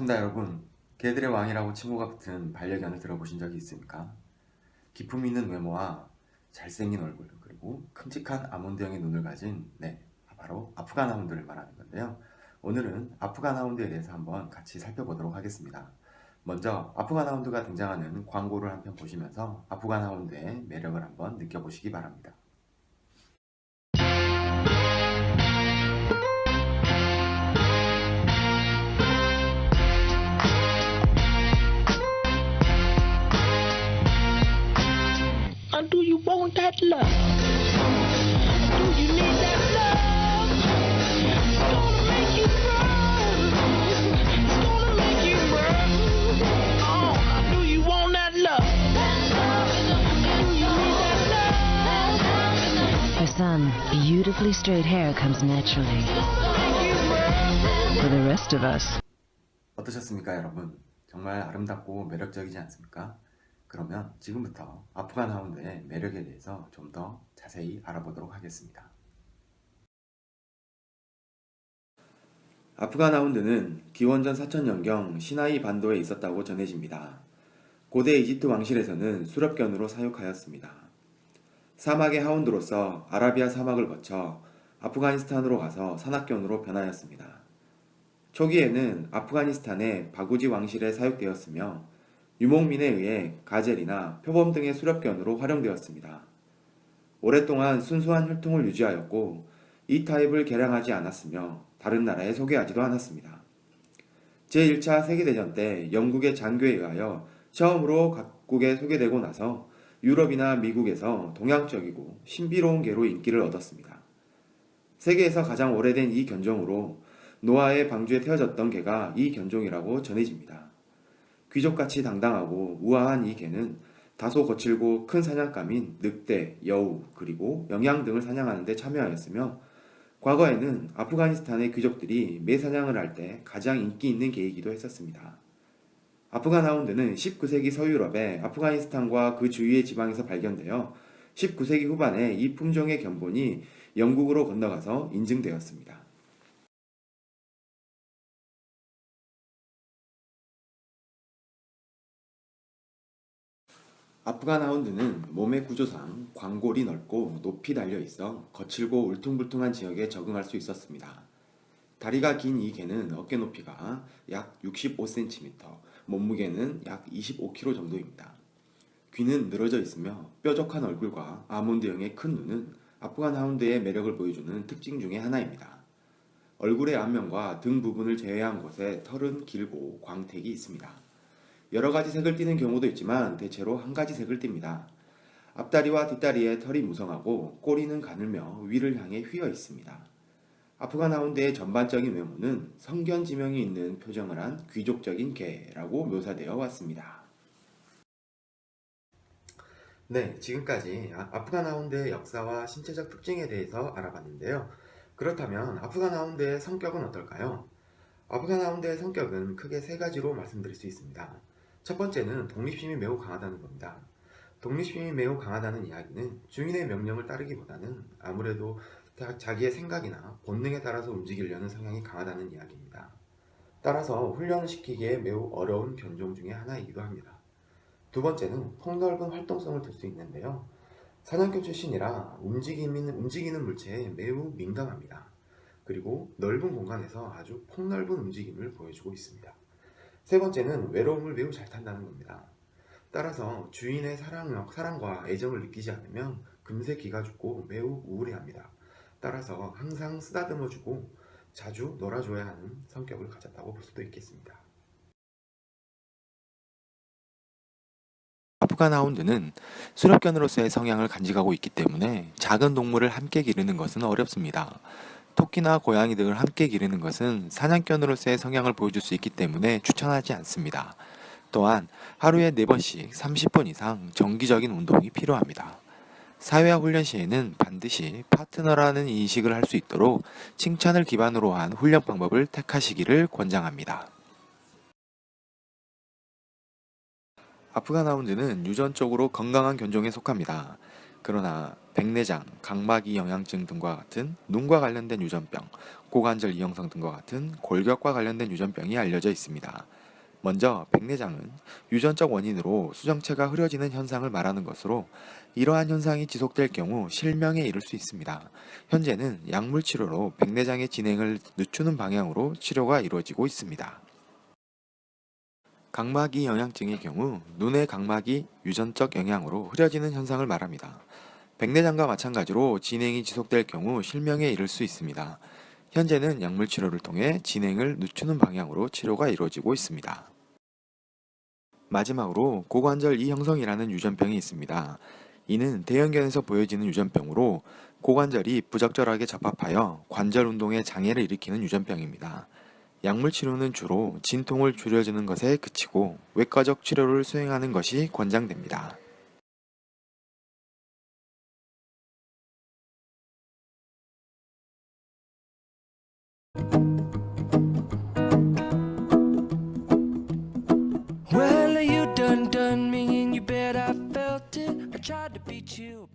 반갑습니다, 여러분. 개들의 왕이라고 칭호가 붙은 반려견을 들어보신 적이 있습니까? 기품 있는 외모와 잘생긴 얼굴, 그리고 큼직한 아몬드형의 눈을 가진, 바로 아프간 하운드를 말하는 건데요. 오늘은 아프간 하운드에 대해서 한번 같이 살펴보도록 하겠습니다. 먼저 아프간 하운드가 등장하는 광고를 한 편 보시면서 아프간 하운드의 매력을 한번 느껴보시기 바랍니다. Do you want that love? Do you need that love? It's gonna make you run. It's gonna make you run. Oh, do you want that love? Do you need that love? For some, beautifully straight hair comes naturally. For the rest of us, 어떠셨습니까, 여러분? 정말 아름답고 매력적이지 않습니까? 그러면 지금부터 아프간 하운드의 매력에 대해서 좀 더 자세히 알아보도록 하겠습니다. 아프간 하운드는 기원전 4000년경 시나이 반도에 있었다고 전해집니다. 고대 이집트 왕실에서는 수렵견으로 사육하였습니다. 사막의 하운드로서 아라비아 사막을 거쳐 아프가니스탄으로 가서 산악견으로 변하였습니다. 초기에는 아프가니스탄의 바구지 왕실에 사육되었으며 유목민에 의해 가젤이나 표범 등의 수렵견으로 활용되었습니다. 오랫동안 순수한 혈통을 유지하였고 이 타입을 개량하지 않았으며 다른 나라에 소개하지도 않았습니다. 제1차 세계대전 때 영국의 장교에 의하여 처음으로 각국에 소개되고 나서 유럽이나 미국에서 동양적이고 신비로운 개로 인기를 얻었습니다. 세계에서 가장 오래된 이 견종으로 노아의 방주에 태어졌던 개가 이 견종이라고 전해집니다. 귀족같이 당당하고 우아한 이 개는 다소 거칠고 큰 사냥감인 늑대, 여우, 그리고 영양 등을 사냥하는 데 참여하였으며 과거에는 아프가니스탄의 귀족들이 매사냥을 할 때 가장 인기 있는 개이기도 했었습니다. 아프간 하운드는 19세기 서유럽의 아프가니스탄과 그 주위의 지방에서 발견되어 19세기 후반에 이 품종의 견본이 영국으로 건너가서 인증되었습니다. 아프간 하운드는 몸의 구조상 광골이 넓고 높이 달려 있어 거칠고 울퉁불퉁한 지역에 적응할 수 있었습니다. 다리가 긴 이 개는 어깨 높이가 약 65cm, 몸무게는 약 25kg 정도입니다. 귀는 늘어져 있으며 뾰족한 얼굴과 아몬드형의 큰 눈은 아프간 하운드의 매력을 보여주는 특징 중의 하나입니다. 얼굴의 앞면과 등 부분을 제외한 곳에 털은 길고 광택이 있습니다. 여러 가지 색을 띠는 경우도 있지만 대체로 한 가지 색을 띱니다. 앞다리와 뒷다리에 털이 무성하고 꼬리는 가늘며 위를 향해 휘어 있습니다. 아프간 하운드의 전반적인 외모는 성견 지명이 있는 표정을 한 귀족적인 개라고 묘사되어 왔습니다. 지금까지 아프간 하운드의 역사와 신체적 특징에 대해서 알아봤는데요. 그렇다면 아프간 하운드의 성격은 어떨까요? 아프간 하운드의 성격은 크게 세 가지로 말씀드릴 수 있습니다. 첫 번째는 독립심이 매우 강하다는 겁니다. 독립심이 매우 강하다는 이야기는 주인의 명령을 따르기보다는 아무래도 자기의 생각이나 본능에 따라서 움직이려는 성향이 강하다는 이야기입니다. 따라서 훈련을 시키기에 매우 어려운 견종 중에 하나이기도 합니다. 두 번째는 폭넓은 활동성을 둘 수 있는데요. 사냥꾼 출신이라 움직이는 물체에 매우 민감합니다. 그리고 넓은 공간에서 아주 폭넓은 움직임을 보여주고 있습니다. 세 번째는 외로움을 매우 잘 탄다는 겁니다. 따라서 주인의 사랑과 애정을 느끼지 않으면 금세 기가 죽고 매우 우울해합니다. 따라서 항상 쓰다듬어주고 자주 놀아줘야 하는 성격을 가졌다고 볼 수도 있겠습니다. 아프간 하운드는 수렵견으로서의 성향을 간직하고 있기 때문에 작은 동물을 함께 기르는 것은 어렵습니다. 토끼나 고양이 등을 함께 기르는 것은 사냥견으로서의 성향을 보여줄 수 있기 때문에 추천하지 않습니다. 또한 하루에 4번씩 30분 이상 정기적인 운동이 필요합니다. 사회화 훈련 시에는 반드시 파트너라는 인식을 할 수 있도록 칭찬을 기반으로 한 훈련 방법을 택하시기를 권장합니다. 아프간 하운드는 유전적으로 건강한 견종에 속합니다. 그러나 백내장, 각막이 영양증 등과 같은 눈과 관련된 유전병, 고관절 이형성 등과 같은 골격과 관련된 유전병이 알려져 있습니다. 먼저 백내장은 유전적 원인으로 수정체가 흐려지는 현상을 말하는 것으로 이러한 현상이 지속될 경우 실명에 이를 수 있습니다. 현재는 약물 치료로 백내장의 진행을 늦추는 방향으로 치료가 이루어지고 있습니다. 각막이 영양증의 경우 눈의 각막이 유전적 영향으로 흐려지는 현상을 말합니다. 백내장과 마찬가지로 진행이 지속될 경우 실명에 이를 수 있습니다. 현재는 약물 치료를 통해 진행을 늦추는 방향으로 치료가 이루어지고 있습니다. 마지막으로 고관절 이형성이라는 유전병이 있습니다. 이는 대형견에서 보여지는 유전병으로 고관절이 부적절하게 접합하여 관절 운동에 장애를 일으키는 유전병입니다. 약물 치료는 주로 진통을 줄여주는 것에 그치고 외과적 치료를 수행하는 것이 권장됩니다. Well, you done me and you bet I felt it. I tried to beat you.